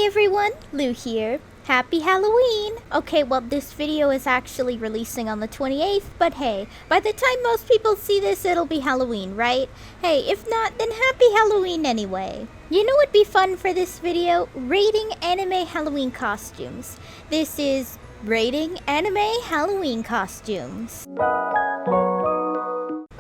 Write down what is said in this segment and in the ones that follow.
Hey everyone, Lou here. Happy Halloween! Okay, well this video is actually releasing on the 28th, but hey, by the time most people see this, it'll be Halloween, right? Hey, if not, then happy Halloween anyway. You know what'd be fun for this video? Rating anime Halloween costumes. This is Rating Anime Halloween Costumes.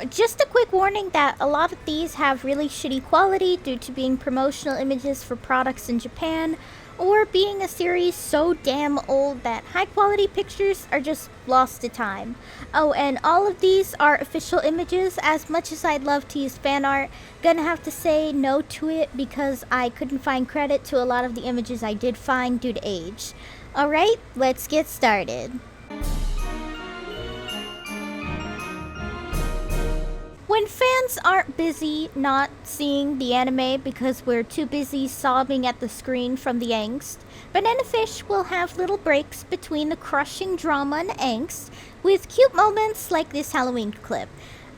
Just a quick warning that a lot of these have really shitty quality due to being promotional images for products in Japan, or being a series so damn old that high quality pictures are just lost to time. Oh, and all of these are official images. As much as I'd love to use fan art, gonna have to say no to it because I couldn't find credit to a lot of the images I did find due to age. Alright, let's get started. When fans aren't busy not seeing the anime because we're too busy sobbing at the screen from the angst, Banana Fish will have little breaks between the crushing drama and angst with cute moments like this Halloween clip.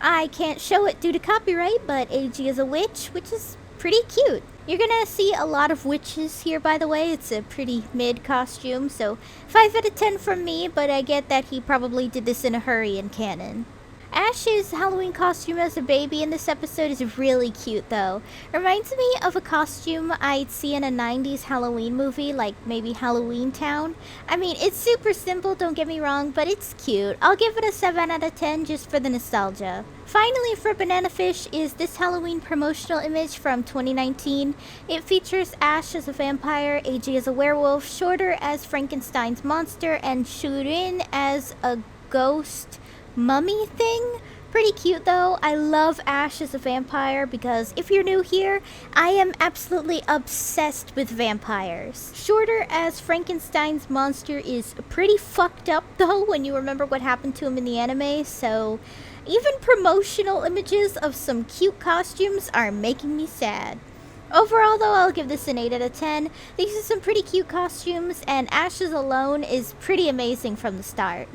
I can't show it due to copyright, but AG is a witch, which is pretty cute. You're gonna see a lot of witches here, by the way. It's a pretty mid costume, so 5 out of 10 from me, but I get that he probably did this in a hurry in canon. Ash's Halloween costume as a baby in this episode is really cute though. Reminds me of a costume I'd see in a 90s Halloween movie, like maybe Halloween Town. I mean, it's super simple, don't get me wrong, but it's cute. I'll give it a 7 out of 10 just for the nostalgia. Finally, for Banana Fish is this Halloween promotional image from 2019. It features Ash as a vampire, AJ as a werewolf, Shorter as Frankenstein's monster, and Shurin as a ghost mummy thing. Pretty cute though. I love Ash as a vampire because if you're new here, I am absolutely obsessed with vampires. Shorter as Frankenstein's monster is pretty fucked up though when you remember what happened to him in the anime, so even promotional images of some cute costumes are making me sad. Overall though, I'll give this an 8 out of 10. These are some pretty cute costumes and Ash's alone is pretty amazing from the start.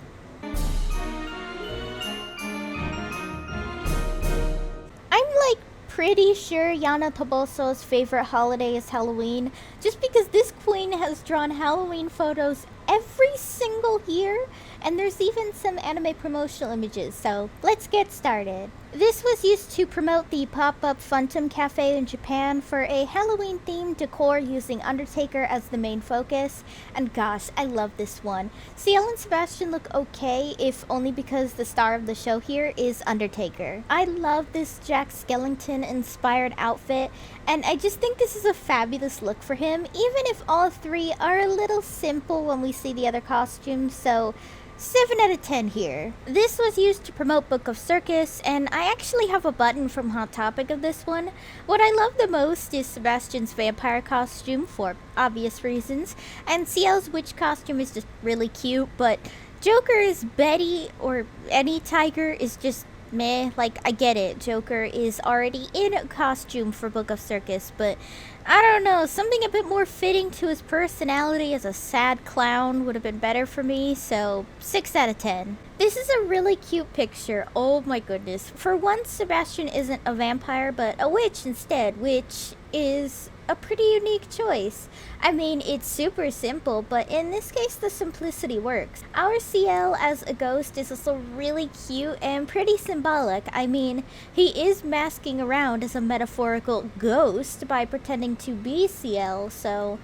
Pretty sure Yana Toboso's favorite holiday is Halloween, just because this queen has drawn Halloween photos every single year, and there's even some anime promotional images, so let's get started. This was used to promote the pop-up Phantom Cafe in Japan for a Halloween-themed decor using Undertaker as the main focus, and gosh, I love this one. Ciel and Sebastian look okay, if only because the star of the show here is Undertaker. I love this Jack Skellington-inspired outfit, and I just think this is a fabulous look for him, even if all three are a little simple when we see the other costumes, so 7 out of 10 here. This was used to promote Book of Circus, and I actually have a button from Hot Topic of this one. What I love the most is Sebastian's vampire costume, for obvious reasons, and Ciel's witch costume is just really cute, but Joker's Betty or any tiger is just meh. Like, I get it, Joker is already in a costume for Book of Circus, but I don't know, something a bit more fitting to his personality as a sad clown would have been better for me, so 6 out of 10. This is a really cute picture, oh my goodness. For once, Sebastian isn't a vampire, but a witch instead, which is a pretty unique choice. I mean, it's super simple, but in this case, the simplicity works. Our CL as a ghost is also really cute and pretty symbolic. I mean, he is masking around as a metaphorical ghost by pretending to be CL, so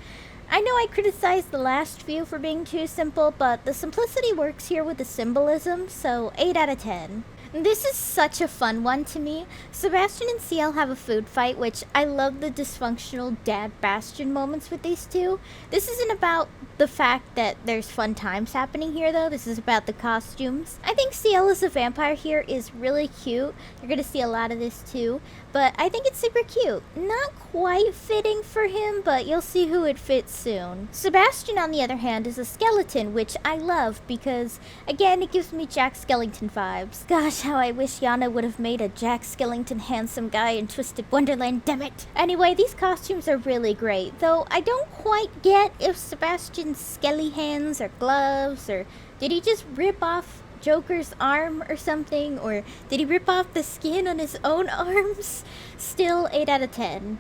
I know I criticized the last few for being too simple, but the simplicity works here with the symbolism, so 8 out of 10. This is such a fun one to me. Sebastian and Ciel have a food fight, which I love the dysfunctional dad Bastion moments with these two. This isn't about the fact that there's fun times happening here though, this is about the costumes. I think Ciel as a vampire here is really cute. You're gonna see a lot of this too, but I think it's super cute. Not quite fitting for him, but you'll see who it fits soon. Sebastian on the other hand is a skeleton, which I love because again it gives me Jack Skellington vibes. Gosh, how I wish Yana would have made a Jack Skellington handsome guy in Twisted Wonderland, damn it. Anyway, these costumes are really great, though I don't quite get if Sebastian's skelly hands or gloves, or did he just rip off Joker's arm or something, or did he rip off the skin on his own arms? Still 8 out of 10.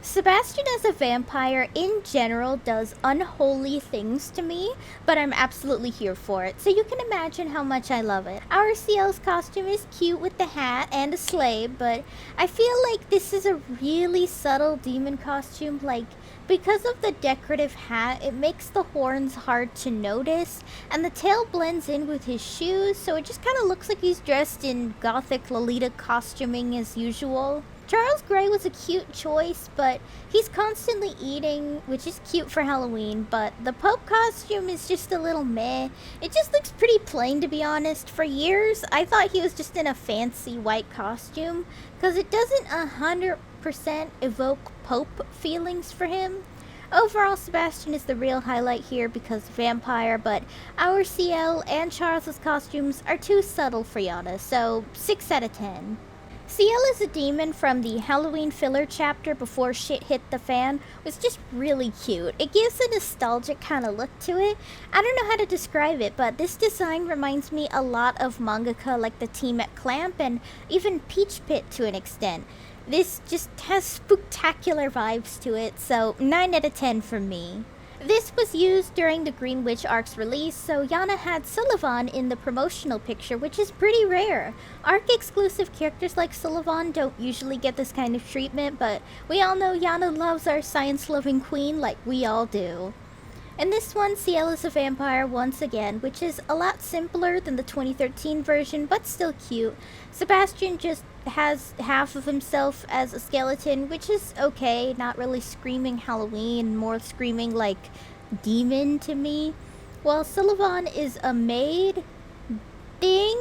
Sebastian as a vampire in general does unholy things to me, but I'm absolutely here for it, so you can imagine how much I love it. Our CL's costume is cute with the hat and a sleigh, but I feel like this is a really subtle demon costume. Like, because of the decorative hat, it makes the horns hard to notice, and the tail blends in with his shoes, so it just kind of looks like he's dressed in gothic Lolita costuming as usual. Charles Gray was a cute choice, but he's constantly eating, which is cute for Halloween, but the Pope costume is just a little meh. It just looks pretty plain, to be honest. For years, I thought he was just in a fancy white costume, because it doesn't 100% evoke Pope feelings for him. Overall, Sebastian is the real highlight here because vampire, but our CL and Charles's costumes are too subtle for Yana, so 6 out of 10. CL is a demon from the Halloween filler chapter before shit hit the fan was just really cute. It gives a nostalgic kind of look to it. I don't know how to describe it, but this design reminds me a lot of mangaka like the team at Clamp and even Peach Pit to an extent. This just has spectacular vibes to it, so 9 out of 10 from me. This was used during the Green Witch arc's release, so Yana had Sullivan in the promotional picture, which is pretty rare. Arc-exclusive characters like Sullivan don't usually get this kind of treatment, but we all know Yana loves our science-loving queen like we all do. In this one, CL is a vampire once again, which is a lot simpler than the 2013 version, but still cute. Sebastian just has half of himself as a skeleton, which is okay, not really screaming Halloween, more screaming like demon to me. While Sullivan is a maid thing,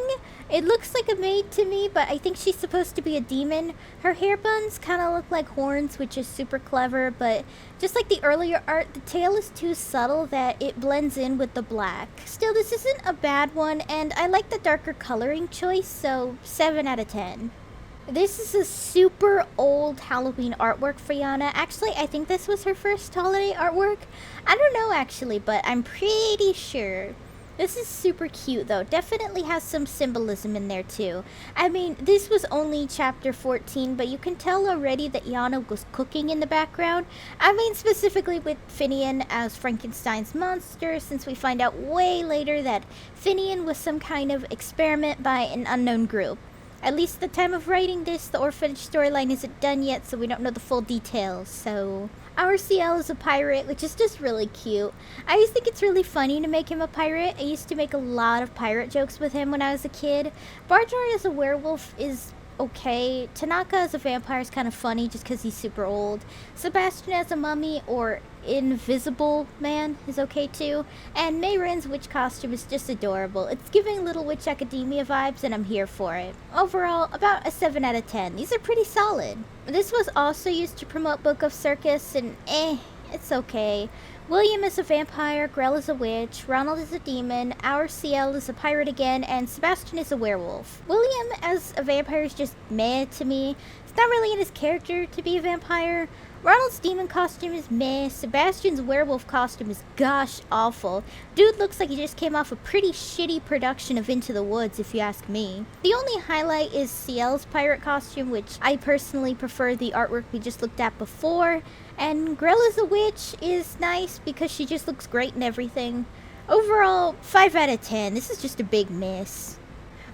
it looks like a maid to me, but I think she's supposed to be a demon. Her hair buns kind of look like horns, which is super clever, but just like the earlier art, the tail is too subtle that it blends in with the black. Still, this isn't a bad one, and I like the darker coloring choice, so 7 out of 10. This is a super old Halloween artwork for Yana. Actually, I think this was her first holiday artwork. I don't know actually, but I'm pretty sure. This is super cute though. Definitely has some symbolism in there too. I mean, this was only chapter 14, but you can tell already that Yana was cooking in the background. I mean, specifically with Finian as Frankenstein's monster, since we find out way later that Finian was some kind of experiment by an unknown group. At least at the time of writing this, the orphanage storyline isn't done yet, so we don't know the full details, so... Our CL is a pirate, which is just really cute. I always think it's really funny to make him a pirate. I used to make a lot of pirate jokes with him when I was a kid. Barjar as a werewolf is okay. Tanaka as a vampire is kind of funny just because he's super old. Sebastian as a mummy or invisible man is okay too. And Mayrin's witch costume is just adorable. It's giving Little Witch Academia vibes and I'm here for it. Overall, about a 7 out of 10. These are pretty solid. This was also used to promote Book of Circus and it's okay. William is a vampire, Grell is a witch, Ronald is a demon, our CL is a pirate again, and Sebastian is a werewolf. William as a vampire is just meh to me. It's not really in his character to be a vampire. Ronald's demon costume is meh. Sebastian's werewolf costume is gosh awful. Dude looks like he just came off a pretty shitty production of Into the Woods, if you ask me. The only highlight is CL's pirate costume, which I personally prefer the artwork we just looked at before. And Grell as a witch is nice because she just looks great and everything. Overall, 5 out of 10. This is just a big miss.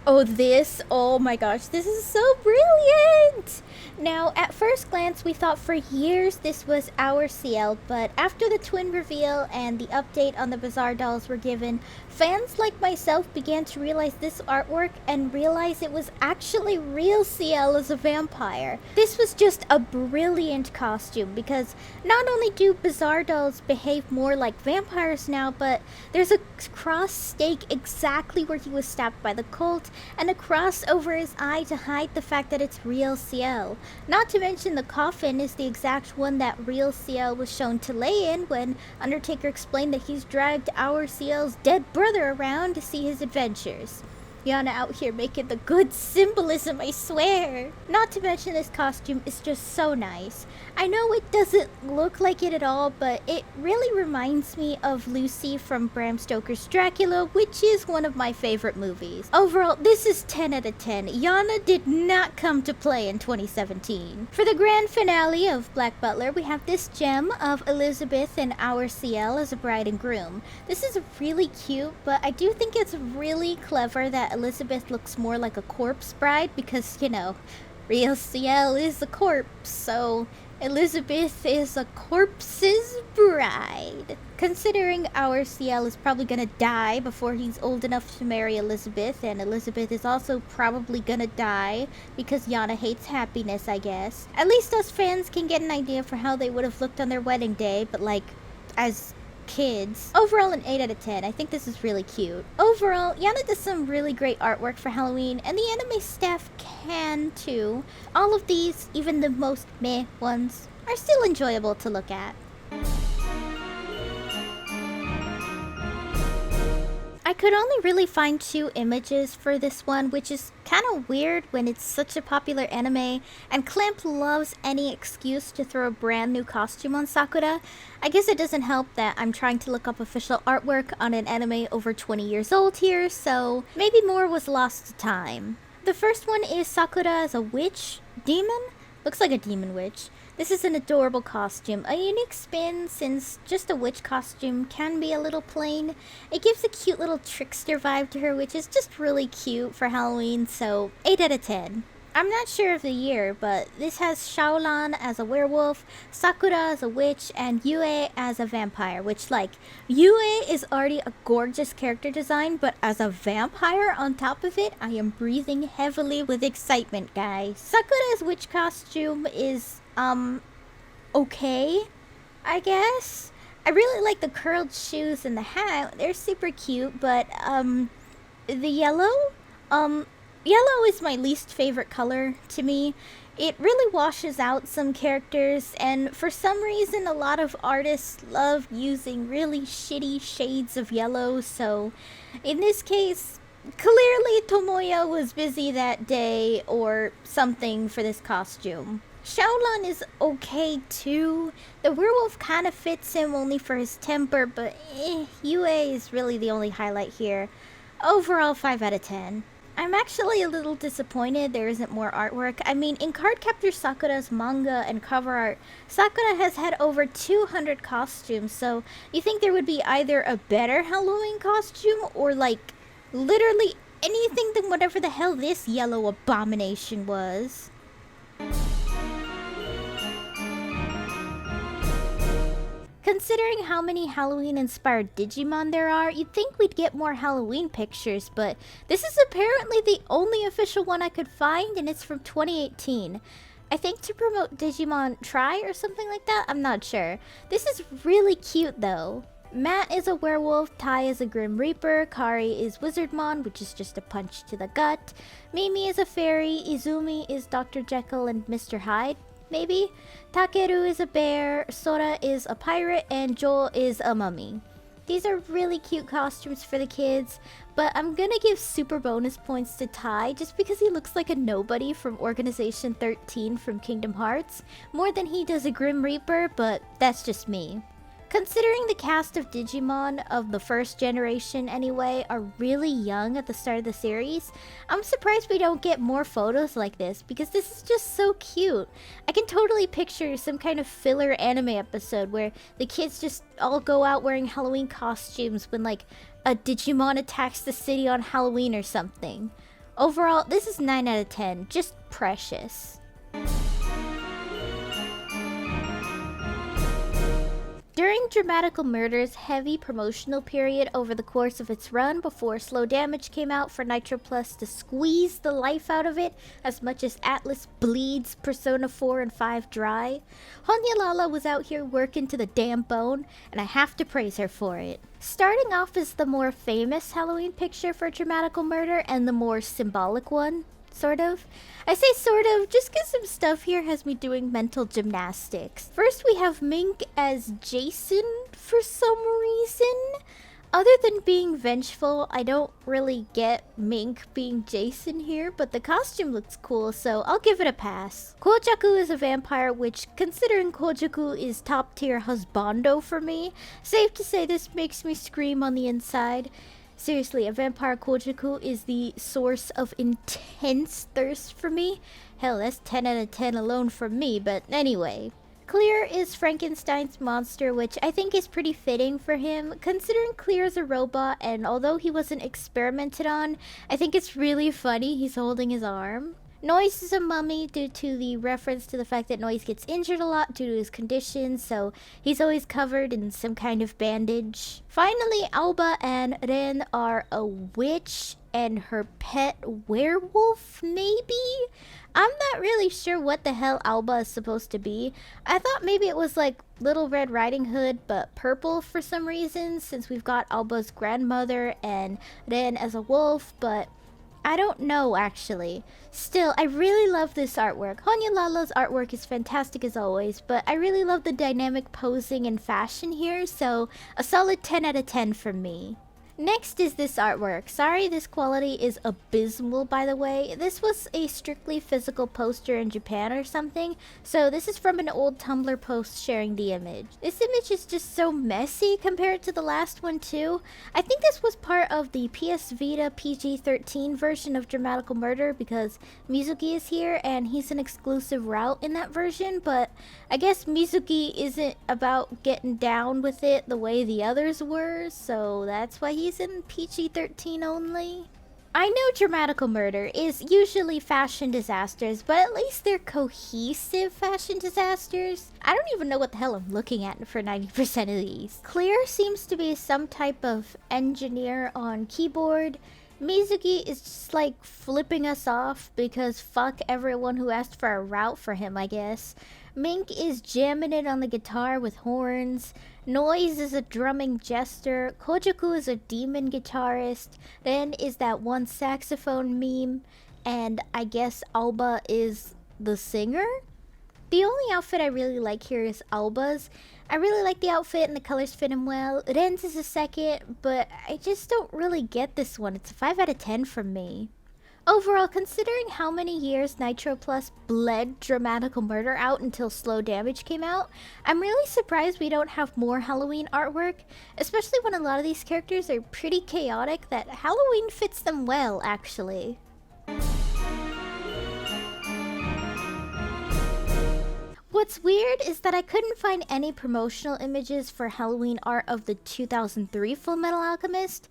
Oh my gosh, this is so brilliant! Now, at first glance, we thought for years this was our CL, but after the twin reveal and the update on the Bizarre dolls were given, fans like myself began to realize this artwork and realize it was actually real CL as a vampire. This was just a brilliant costume because not only do Bizarre dolls behave more like vampires now, but there's a cross stake exactly where he was stabbed by the cult, and a cross over his eye to hide the fact that it's real CL. Not to mention the coffin is the exact one that real CL was shown to lay in when Undertaker explained that he's dragged our CL's dead brother around to see his adventures. Yana out here making the good symbolism, I swear. Not to mention this costume is just so nice. I know it doesn't look like it at all, but it really reminds me of Lucy from Bram Stoker's Dracula, which is one of my favorite movies. Overall, this is 10 out of 10. Yana did not come to play in 2017. For the grand finale of Black Butler, we have this gem of Elizabeth and our CL as a bride and groom. This is really cute, but I do think it's really clever that Elizabeth looks more like a corpse bride because, you know, real CL is a corpse, so Elizabeth is a corpse's bride. Considering our CL is probably gonna die before he's old enough to marry Elizabeth, and Elizabeth is also probably gonna die because Yana hates happiness, I guess. At least us fans can get an idea for how they would have looked on their wedding day, but like, as kids. Overall, an 8 out of 10. I think this is really cute. Overall, Yana does some really great artwork for Halloween, and the anime staff can too. All of these, even the most meh ones, are still enjoyable to look at. I could only really find 2 images for this one, which is kind of weird when it's such a popular anime, and Clamp loves any excuse to throw a brand new costume on Sakura. I guess it doesn't help that I'm trying to look up official artwork on an anime over 20 years old here, so maybe more was lost to time. The first one is Sakura as a witch? Demon? Looks like a demon witch. This is an adorable costume, a unique spin since just a witch costume can be a little plain. It gives a cute little trickster vibe to her, which is just really cute for Halloween, so 8 out of 10. I'm not sure of the year, but this has Shaolan as a werewolf, Sakura as a witch, and Yue as a vampire, which, like, Yue is already a gorgeous character design, but as a vampire on top of it, I am breathing heavily with excitement, guys. Sakura's witch costume is okay, I guess. I really like the curled shoes and the hat. They're super cute, but, the yellow? Yellow is my least favorite color to me. It really washes out some characters, and for some reason, a lot of artists love using really shitty shades of yellow, so in this case, clearly Tomoya was busy that day or something for this costume. Shaolan is okay too. The werewolf kind of fits him only for his temper, but Yue is really the only highlight here. Overall, 5 out of 10. I'm actually a little disappointed there isn't more artwork. I mean, in Cardcaptor Sakura's manga and cover art, Sakura has had over 200 costumes, so you think there would be either a better Halloween costume or, like, literally anything than whatever the hell this yellow abomination was. Considering how many Halloween-inspired Digimon there are, you'd think we'd get more Halloween pictures, but this is apparently the only official one I could find, and it's from 2018. I think to promote Digimon Try or something like that? I'm not sure. This is really cute, though. Matt is a werewolf, Tai is a Grim Reaper, Kari is Wizardmon, which is just a punch to the gut, Mimi is a fairy, Izumi is Dr. Jekyll and Mr. Hyde. Maybe. Takeru is a bear, Sora is a pirate, and Joel is a mummy. These are really cute costumes for the kids, but I'm gonna give super bonus points to Tai just because he looks like a nobody from Organization 13 from Kingdom Hearts, more than he does a Grim Reaper, but that's just me. Considering the cast of Digimon of the first generation anyway are really young at the start of the series, I'm surprised we don't get more photos like this because this is just so cute. I can totally picture some kind of filler anime episode where the kids just all go out wearing Halloween costumes when like a Digimon attacks the city on Halloween or something. Overall, this is 9 out of 10, just precious. During Dramatical Murder's heavy promotional period over the course of its run before Slow Damage came out for Nitro Plus to squeeze the life out of it as much as Atlas bleeds Persona 4 and 5 dry, Honyalala was out here working to the damn bone, and I have to praise her for it. Starting off as the more famous Halloween picture for Dramatical Murder and the more symbolic one, sort of. I say sort of just because some stuff here has me doing mental gymnastics. First we have Mink as Jason for some reason. Other than being vengeful, I don't really get Mink being Jason here, but the costume looks cool, so I'll give it a pass. Kojaku is a vampire, which, considering Kojaku is top tier husbando for me, safe to say this makes me scream on the inside. Seriously, a vampire Kojaku is the source of intense thirst for me. Hell, that's 10 out of 10 alone from me, but anyway. Clear is Frankenstein's monster, which I think is pretty fitting for him, considering Clear is a robot, and although he wasn't experimented on, I think it's really funny he's holding his arm. Noise is a mummy due to the reference to the fact that Noise gets injured a lot due to his condition, so he's always covered in some kind of bandage. Finally, Alba and Ren are a witch and her pet werewolf, maybe? I'm not really sure what the hell Alba is supposed to be. I thought maybe it was like Little Red Riding Hood, but purple for some reason, since we've got Alba's grandmother and Ren as a wolf, but I don't know actually. Still, I really love this artwork. Honyalala's artwork is fantastic as always, but I really love the dynamic posing and fashion here, so a solid 10 out of 10 from me. Next is this artwork. Sorry, this quality is abysmal, by the way. This was a strictly physical poster in Japan or something, so this is from an old Tumblr post sharing the image. This image is just so messy compared to the last one too. I think this was part of the PS Vita PG-13 version of Dramatical Murder because Mizuki is here and he's an exclusive route in that version, but I guess Mizuki isn't about getting down with it the way the others were, so that's why he's in PG-13 only. I know Dramatical Murder is usually fashion disasters, but at least they're cohesive fashion disasters. I don't even know what the hell I'm looking at for 90% of these. Clear seems to be some type of engineer on keyboard. Mizuki is just like flipping us off because fuck everyone who asked for a route for him, I guess. Mink is jamming it on the guitar with horns. Noise is a drumming jester. Kojaku is a demon guitarist. Then is that one saxophone meme. And I guess Alba is the singer? The only outfit I really like here is Alba's. I really like the outfit and the colors fit him well. Ren's is a second, but I just don't really get this one. It's a 5 out of 10 from me. Overall, considering how many years Nitro Plus bled Dramatical Murder out until Slow Damage came out, I'm really surprised we don't have more Halloween artwork, especially when a lot of these characters are pretty chaotic that Halloween fits them well, actually. What's weird is that I couldn't find any promotional images for Halloween art of the 2003 Fullmetal Alchemist.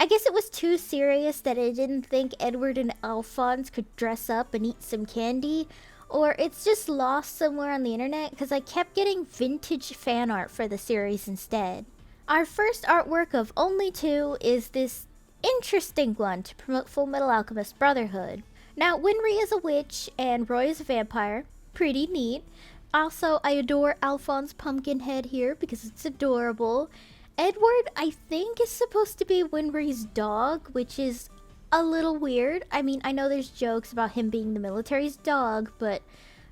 I guess it was too serious that I didn't think Edward and Alphonse could dress up and eat some candy, or it's just lost somewhere on the internet because I kept getting vintage fan art for the series instead. Our first artwork of only 2 is this interesting one to promote Fullmetal Alchemist Brotherhood. Now, Winry is a witch and Roy is a vampire. Pretty neat. Also, I adore Alphonse Pumpkinhead here because it's adorable. Edward, I think, is supposed to be Winry's dog, which is a little weird. I mean, I know there's jokes about him being the military's dog, but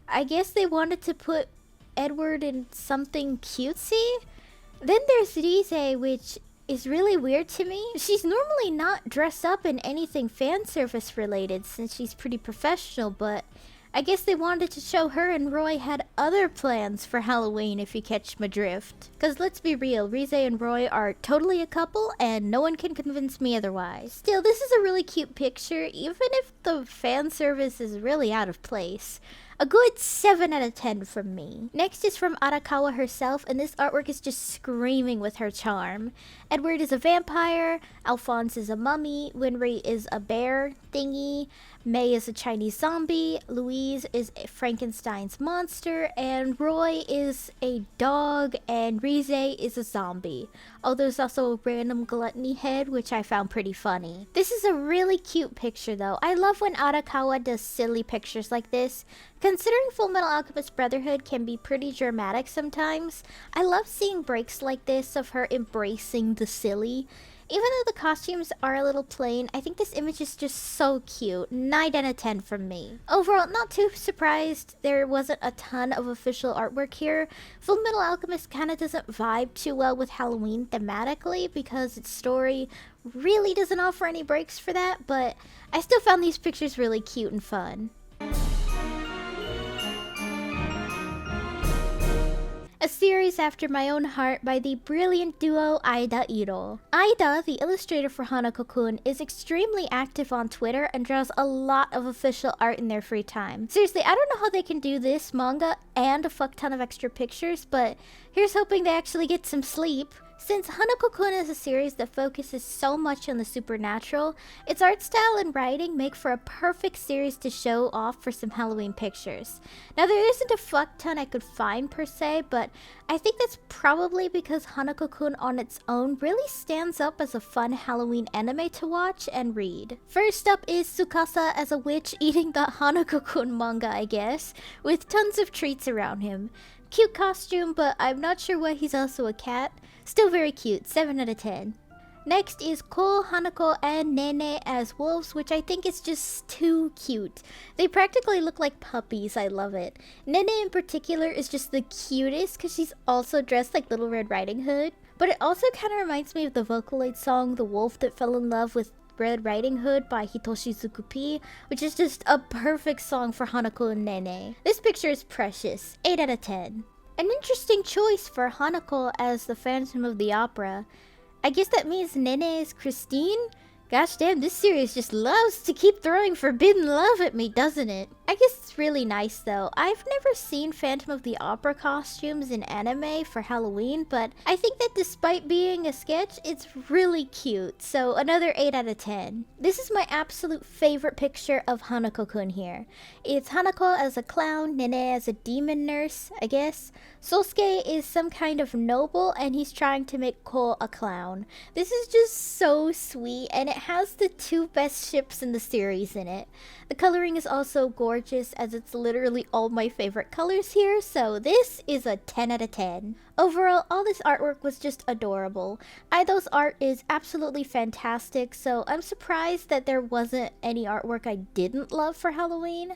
I guess they wanted to put Edward in something cutesy. Then there's Rize, which is really weird to me. She's normally not dressed up in anything fan service related since she's pretty professional, but I guess they wanted to show her and Roy had other plans for Halloween, if you catch my drift. Cause let's be real, Rize and Roy are totally a couple and no one can convince me otherwise. Still, this is a really cute picture, even if the fan service is really out of place. A good 7 out of 10 from me. Next is from Arakawa herself, and this artwork is just screaming with her charm. Edward is a vampire, Alphonse is a mummy, Winry is a bear thingy, May is a Chinese zombie, Louise is a Frankenstein's monster, and Roy is a dog, and Rize is a zombie. Oh, there's also a random gluttony head, which I found pretty funny. This is a really cute picture though. I love when Arakawa does silly pictures like this. Considering Fullmetal Alchemist Brotherhood can be pretty dramatic sometimes, I love seeing breaks like this of her embracing the silly. Even though the costumes are a little plain, I think this image is just so cute. 9 out of 10 from me. Overall, not too surprised there wasn't a ton of official artwork here. Full Metal Alchemist kind of doesn't vibe too well with Halloween thematically because its story really doesn't offer any breaks for that, but I still found these pictures really cute and fun. A series after my own heart by the brilliant duo Aida Iro. Aida, the illustrator for Hanako-Kun, is extremely active on Twitter and draws a lot of official art in their free time. Seriously, I don't know how they can do this manga and a fuck ton of extra pictures, but here's hoping they actually get some sleep. Since Hanako-Kun is a series that focuses so much on the supernatural, its art style and writing make for a perfect series to show off for some Halloween pictures. Now, there isn't a fuck ton I could find per se, but I think that's probably because Hanako-Kun on its own really stands up as a fun Halloween anime to watch and read. First up is Tsukasa as a witch eating the Hanako-Kun manga, I guess, with tons of treats around him. Cute costume, but I'm not sure why he's also a cat. Still very cute, 7 out of 10. Next is Ko, Hanako, and Nene as wolves, which I think is just too cute. They practically look like puppies, I love it. Nene in particular is just the cutest because she's also dressed like Little Red Riding Hood. But it also kind of reminds me of the Vocaloid song The Wolf That Fell in Love with Red Riding Hood by Hitoshi Tsukupi, which is just a perfect song for Hanako and Nene. This picture is precious, 8 out of 10. An interesting choice for Hanako as the Phantom of the Opera. I guess that means Nene is Christine? Gosh damn, this series just loves to keep throwing forbidden love at me, doesn't it? I guess it's really nice though. I've never seen Phantom of the Opera costumes in anime for Halloween, but I think that despite being a sketch, it's really cute. So another 8 out of 10. This is my absolute favorite picture of Hanako-Kun here. It's Hanako as a clown, Nene as a demon nurse, I guess. Sosuke is some kind of noble and he's trying to make Ko a clown. This is just so sweet and it has the two best ships in the series in it. The coloring is also gorgeous as it's literally all my favorite colors here, so this is a 10 out of 10. Overall, all this artwork was just adorable. Aido's art is absolutely fantastic, so I'm surprised that there wasn't any artwork I didn't love for Halloween.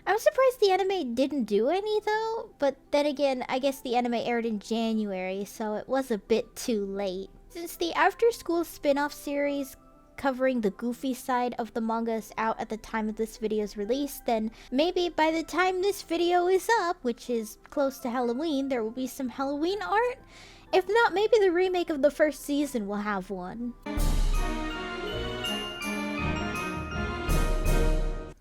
I'm surprised the anime didn't do any though, but then again, I guess the anime aired in January, so it was a bit too late. Since the after-school spin-off series covering the goofy side of the manga is out at the time of this video's release, then maybe by the time this video is up, which is close to Halloween, there will be some Halloween art. If not, maybe the remake of the first season will have one.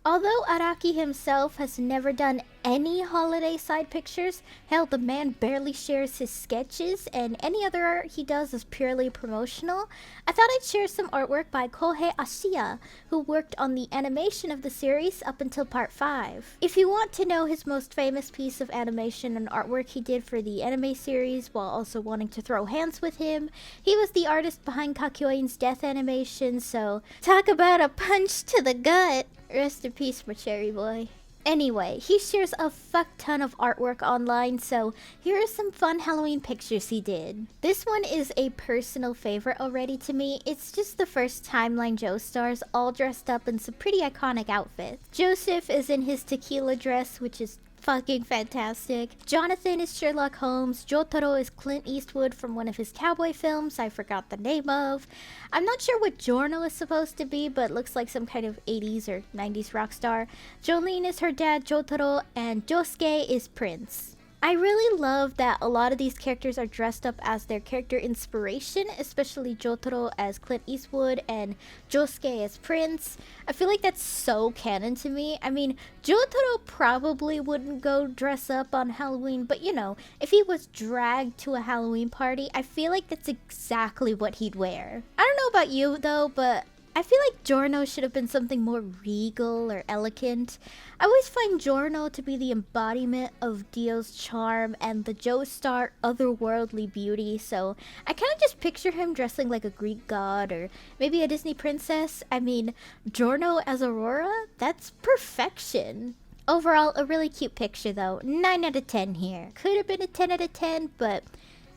Although Araki himself has never done any holiday side pictures, hell, the man barely shares his sketches and any other art he does is purely promotional, I thought I'd share some artwork by Kohei Ashiya, who worked on the animation of the series up until part 5. If you want to know his most famous piece of animation and artwork he did for the anime series while also wanting to throw hands with him, he was the artist behind Kakyoin's death animation, so talk about a punch to the gut. Rest in peace, my cherry boy. Anyway, he shares a fuck ton of artwork online, so here are some fun Halloween pictures he did. This one is a personal favorite already to me. It's just the first timeline Joestars all dressed up in some pretty iconic outfits. Joseph is in his tequila dress, which is fucking fantastic. Jonathan is Sherlock Holmes. Jotaro is Clint Eastwood from one of his cowboy films I forgot the name of. I'm not sure what Giorno is supposed to be, but looks like some kind of 80s or 90s rock star. Jolene is her dad, Jotaro, and Josuke is Prince. I really love that a lot of these characters are dressed up as their character inspiration, especially Jotaro as Clint Eastwood and Josuke as Prince. I feel like that's so canon to me. I mean, Jotaro probably wouldn't go dress up on Halloween, but you know, if he was dragged to a Halloween party, I feel like that's exactly what he'd wear. I don't know about you though, but I feel like Giorno should have been something more regal or elegant. I always find Giorno to be the embodiment of Dio's charm and the Joestar otherworldly beauty, so I kind of just picture him dressing like a Greek god or maybe a Disney princess. I mean, Giorno as Aurora? That's perfection. Overall, a really cute picture though. 9 out of 10 here. Could have been a 10 out of 10, but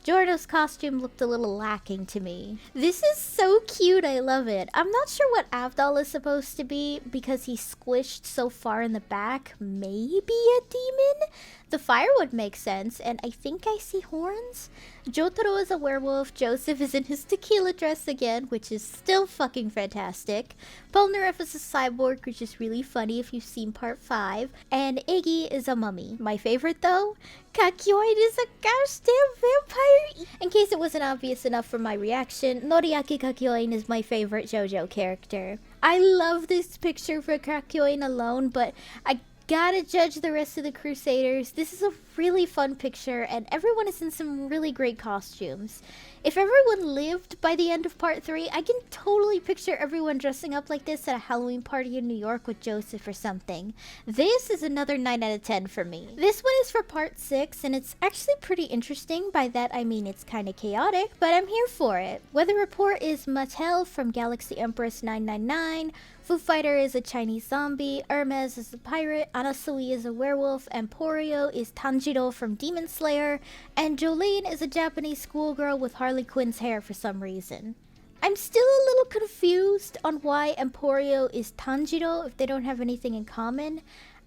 Giorno's costume looked a little lacking to me. This is so cute, I love it. I'm not sure what Avdol is supposed to be because he's squished so far in the back. Maybe a demon? The fire would make sense, and I think I see horns. Jotaro is a werewolf, Joseph is in his tequila dress again, which is still fucking fantastic. Polnareff is a cyborg, which is really funny if you've seen part 5. And Iggy is a mummy. My favorite though? Kakyoin is a goddamn vampire! In case it wasn't obvious enough from my reaction, Noriaki Kakyoin is my favorite JoJo character. I love this picture for Kakyoin alone, but I gotta judge the rest of the Crusaders. This is a really fun picture, and everyone is in some really great costumes. If everyone lived by the end of part 3, I can totally picture everyone dressing up like this at a Halloween party in New York with Joseph or something. This is another 9 out of 10 for me. This one is for part 6, and it's actually pretty interesting. By that I mean it's kinda chaotic, but I'm here for it. Weather report is Mattel from Galaxy Empress 999, Foo Fighter is a Chinese zombie, Hermes is a pirate, Anasui is a werewolf, Emporio is Tanjiro from Demon Slayer, and Jolene is a Japanese schoolgirl with Harley Quinn's hair for some reason. I'm still a little confused on why Emporio is Tanjiro if they don't have anything in common.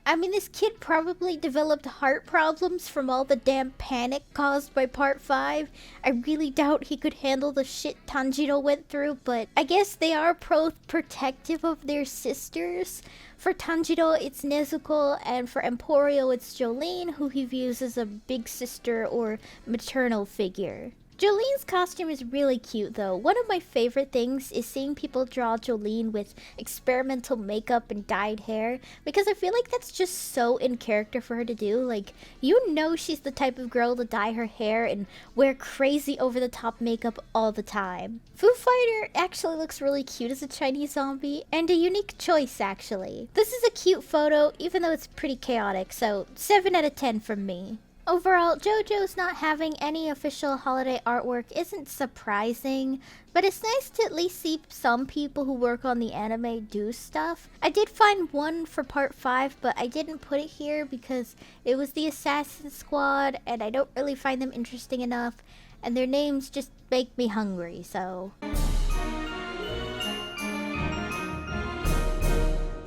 I mean, this kid probably developed heart problems from all the damn panic caused by part 5. I really doubt he could handle the shit Tanjiro went through, but I guess they are protective of their sisters. For Tanjiro, it's Nezuko, and for Emporio, it's Jolene, who he views as a big sister or maternal figure. Jolene's costume is really cute though. One of my favorite things is seeing people draw Jolene with experimental makeup and dyed hair, because I feel like that's just so in character for her to do. Like, you know she's the type of girl to dye her hair and wear crazy over-the-top makeup all the time. Foo Fighter actually looks really cute as a Chinese zombie, and a unique choice actually. This is a cute photo, even though it's pretty chaotic, so 7 out of 10 from me. Overall, JoJo's not having any official holiday artwork isn't surprising, but it's nice to at least see some people who work on the anime do stuff. I did find one for part 5, but I didn't put it here because it was the Assassin Squad, and I don't really find them interesting enough, and their names just make me hungry, so...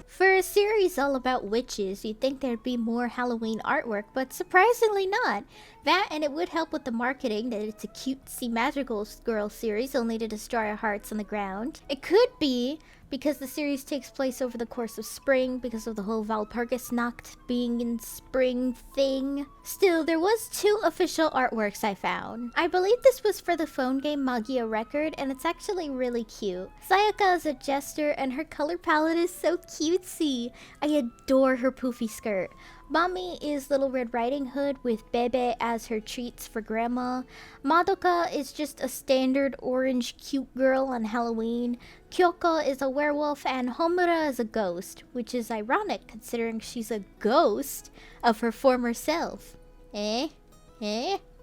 For a series all about witches, you'd think there'd be more Halloween artwork, but surprisingly not. That, and it would help with the marketing that it's a cutesy magical girl series only to destroy our hearts on the ground. It could be because the series takes place over the course of spring because of the whole Walpurgisnacht being in spring thing. Still, there was 2 official artworks I found. I believe this was for the phone game Magia Record, and it's actually really cute. Sayaka is a jester, and her color palette is so cutesy. I adore her poofy skirt. Mami is Little Red Riding Hood with Bebe as her treats for grandma. Madoka is just a standard orange cute girl on Halloween. Kyoko is a werewolf, and Homura is a ghost, which is ironic considering she's a ghost of her former self.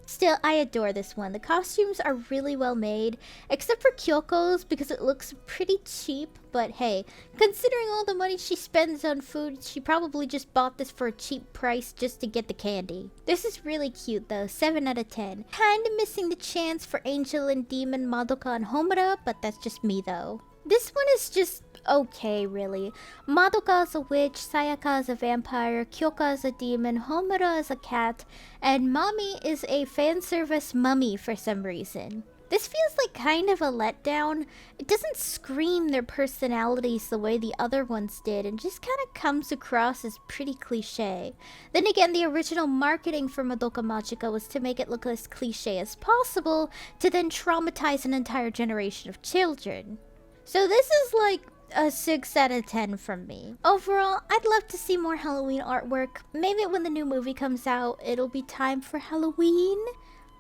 Still, I adore this one. The costumes are really well made, except for Kyoko's because it looks pretty cheap, but hey, considering all the money she spends on food, she probably just bought this for a cheap price just to get the candy. This is really cute though, 7 out of 10. Kinda missing the chance for Angel and Demon, Madoka and Homura, but that's just me though. This one is just okay, really. Madoka is a witch, Sayaka is a vampire, Kyoka is a demon, Homura is a cat, and Mami is a fan service mummy for some reason. This feels like kind of a letdown. It doesn't scream their personalities the way the other ones did, and just kind of comes across as pretty cliche. Then again, the original marketing for Madoka Magica was to make it look as cliche as possible, to then traumatize an entire generation of children. So this is like a 6 out of 10 from me. Overall, I'd love to see more Halloween artwork. Maybe when the new movie comes out, it'll be time for Halloween?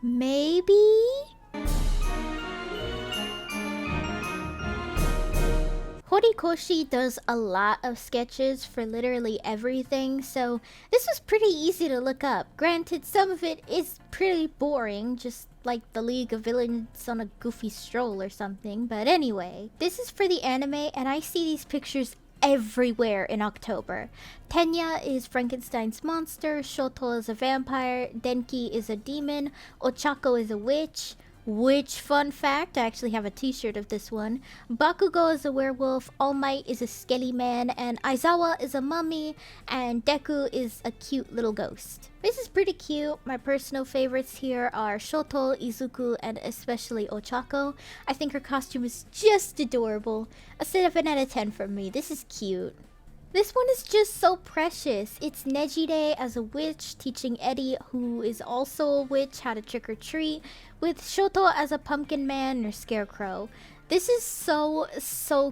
Maybe? Horikoshi does a lot of sketches for literally everything, so this was pretty easy to look up. Granted, some of it is pretty boring, just like the League of Villains on a goofy stroll or something, but anyway. This is for the anime, and I see these pictures everywhere in October. Tenya is Frankenstein's monster, Shoto is a vampire, Denki is a demon, Ochako is a witch. Which, fun fact, I actually have a t-shirt of this one. Bakugo is a werewolf, All Might is a skelly man, and Aizawa is a mummy, and Deku is a cute little ghost. This is pretty cute. My personal favorites here are Shoto, Izuku, and especially Ochako. I think her costume is just adorable. A 7 out of 10 from me. This is cute. This one is just so precious. It's Nejire as a witch teaching Eddie, who is also a witch, how to trick or treat, with Shoto as a pumpkin man or scarecrow. This is so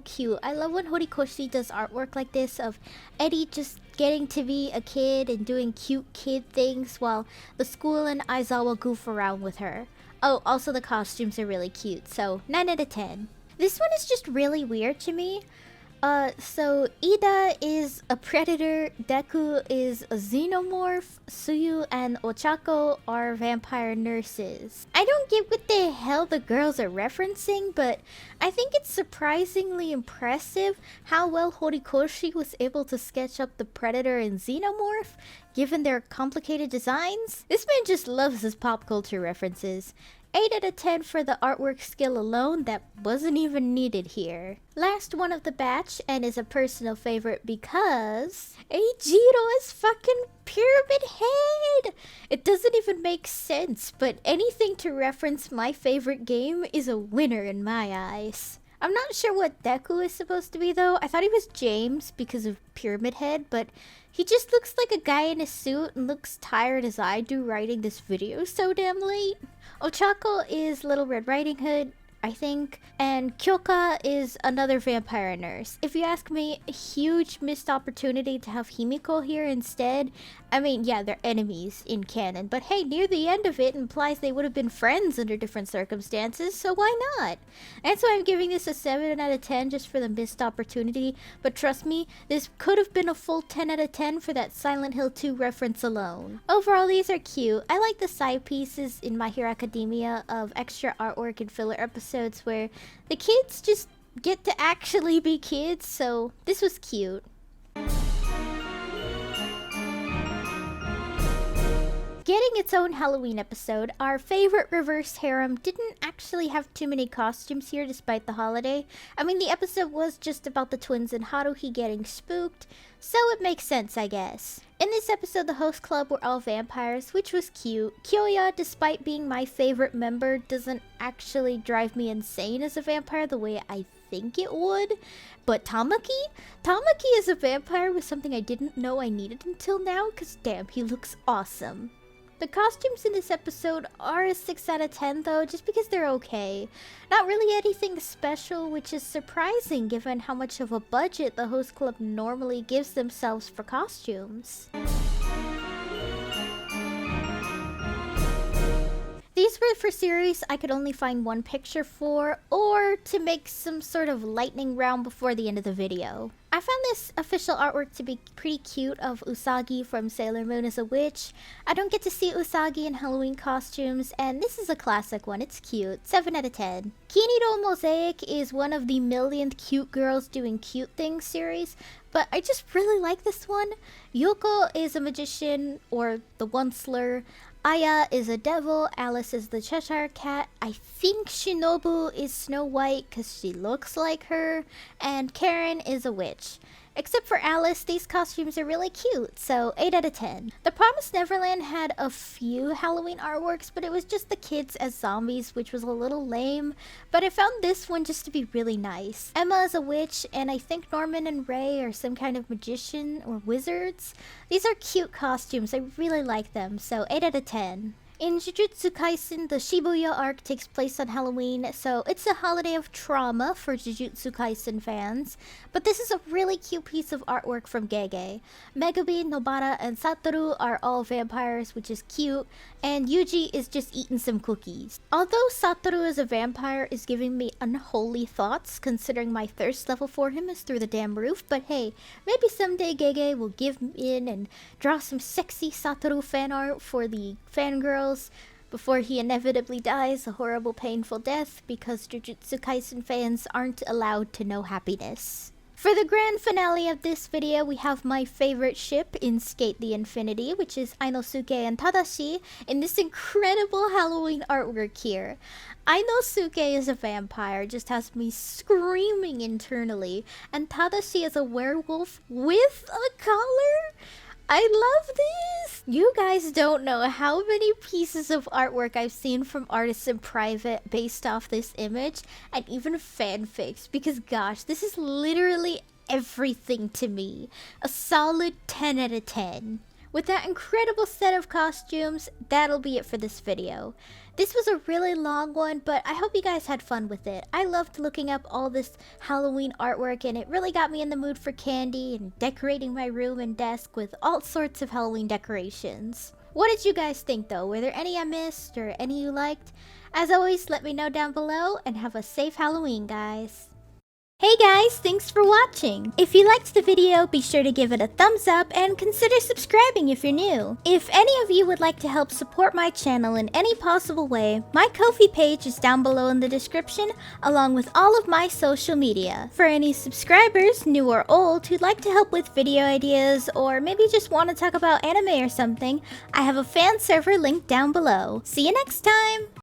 cute. I love when Horikoshi does artwork like this of Eddie just getting to be a kid and doing cute kid things while the school and Aizawa goof around with her. Oh, also the costumes are really cute, so 9 out of 10. This one is just really weird to me. So Ida is a predator, Deku is a xenomorph, Suyu and Ochako are vampire nurses. I don't get what the hell the girls are referencing, but I think it's surprisingly impressive how well Horikoshi was able to sketch up the predator and xenomorph, given their complicated designs. This man just loves his pop culture references. 8 out of 10 for the artwork skill alone that wasn't even needed here. Last one of the batch, and is a personal favorite because Eijiro is fucking Pyramid Head! It doesn't even make sense, but anything to reference my favorite game is a winner in my eyes. I'm not sure what Deku is supposed to be though. I thought he was James because of Pyramid Head, but he just looks like a guy in a suit and looks tired as I do writing this video so damn late. Ochako is Little Red Riding Hood, I think, and Kyoka is another vampire nurse. If you ask me, a huge missed opportunity to have Himiko here instead. I mean, yeah, they're enemies in canon, but hey, near the end of it implies they would have been friends under different circumstances, so why not? That's why I'm giving this a 7 out of 10 just for the missed opportunity, but trust me, this could have been a full 10 out of 10 for that Silent Hill 2 reference alone. Overall, these are cute. I like the side pieces in My Hero Academia of extra artwork and filler episodes where the kids just get to actually be kids, so this was cute. Getting its own Halloween episode, our favorite reverse harem didn't actually have too many costumes here despite the holiday. I mean, the episode was just about the twins and Haruhi getting spooked, so it makes sense, I guess. In this episode, the host club were all vampires, which was cute. Kyoya, despite being my favorite member, doesn't actually drive me insane as a vampire the way I think it would. But Tamaki? Tamaki is a vampire with something I didn't know I needed until now, because damn, he looks awesome. The costumes in this episode are a 6 out of 10 though, just because they're okay. Not really anything special, which is surprising given how much of a budget the host club normally gives themselves for costumes. These were for series I could only find one picture for, or to make some sort of lightning round before the end of the video. I found this official artwork to be pretty cute of Usagi from Sailor Moon as a witch. I don't get to see Usagi in Halloween costumes, and this is a classic one. It's cute. 7 out of 10. Kiniro Mosaic is one of the millionth cute girls doing cute things series, but I just really like this one. Yoko is a magician, or the one slur. Aya is a devil, Alice is the Cheshire Cat, I think Shinobu is Snow White because she looks like her, and Karen is a witch. Except for Alice, these costumes are really cute, so 8 out of 10. The Promised Neverland had a few Halloween artworks, but it was just the kids as zombies, which was a little lame, but I found this one just to be really nice. Emma is a witch, and I think Norman and Ray are some kind of magician or wizards. These are cute costumes, I really like them, so 8 out of 10. In Jujutsu Kaisen, the Shibuya arc takes place on Halloween, so it's a holiday of trauma for Jujutsu Kaisen fans. But this is a really cute piece of artwork from Gege. Megumi, Nobara, and Satoru are all vampires, which is cute, and Yuji is just eating some cookies. Although Satoru as a vampire is giving me unholy thoughts, considering my thirst level for him is through the damn roof, but hey, maybe someday Gege will give in and draw some sexy Satoru fan art for the fangirls before he inevitably dies a horrible painful death because Jujutsu Kaisen fans aren't allowed to know happiness. For the grand finale of this video, we have my favorite ship in Skate the Infinity, which is Ainosuke and Tadashi, in this incredible Halloween artwork here. Ainosuke is a vampire, just has me screaming internally, and Tadashi is a werewolf with a collar? I love this! You guys don't know how many pieces of artwork I've seen from artists in private based off this image, and even fanfics, because gosh, this is literally everything to me. A solid 10 out of 10. With that incredible set of costumes, that'll be it for this video. This was a really long one, but I hope you guys had fun with it. I loved looking up all this Halloween artwork, and it really got me in the mood for candy and decorating my room and desk with all sorts of Halloween decorations. What did you guys think though? Were there any I missed or any you liked? As always, let me know down below, and have a safe Halloween, guys. Hey guys, thanks for watching! If you liked the video, be sure to give it a thumbs up and consider subscribing if you're new. If any of you would like to help support my channel in any possible way, my Ko-fi page is down below in the description, along with all of my social media. For any subscribers, new or old, who'd like to help with video ideas, or maybe just want to talk about anime or something, I have a fan server linked down below. See you next time!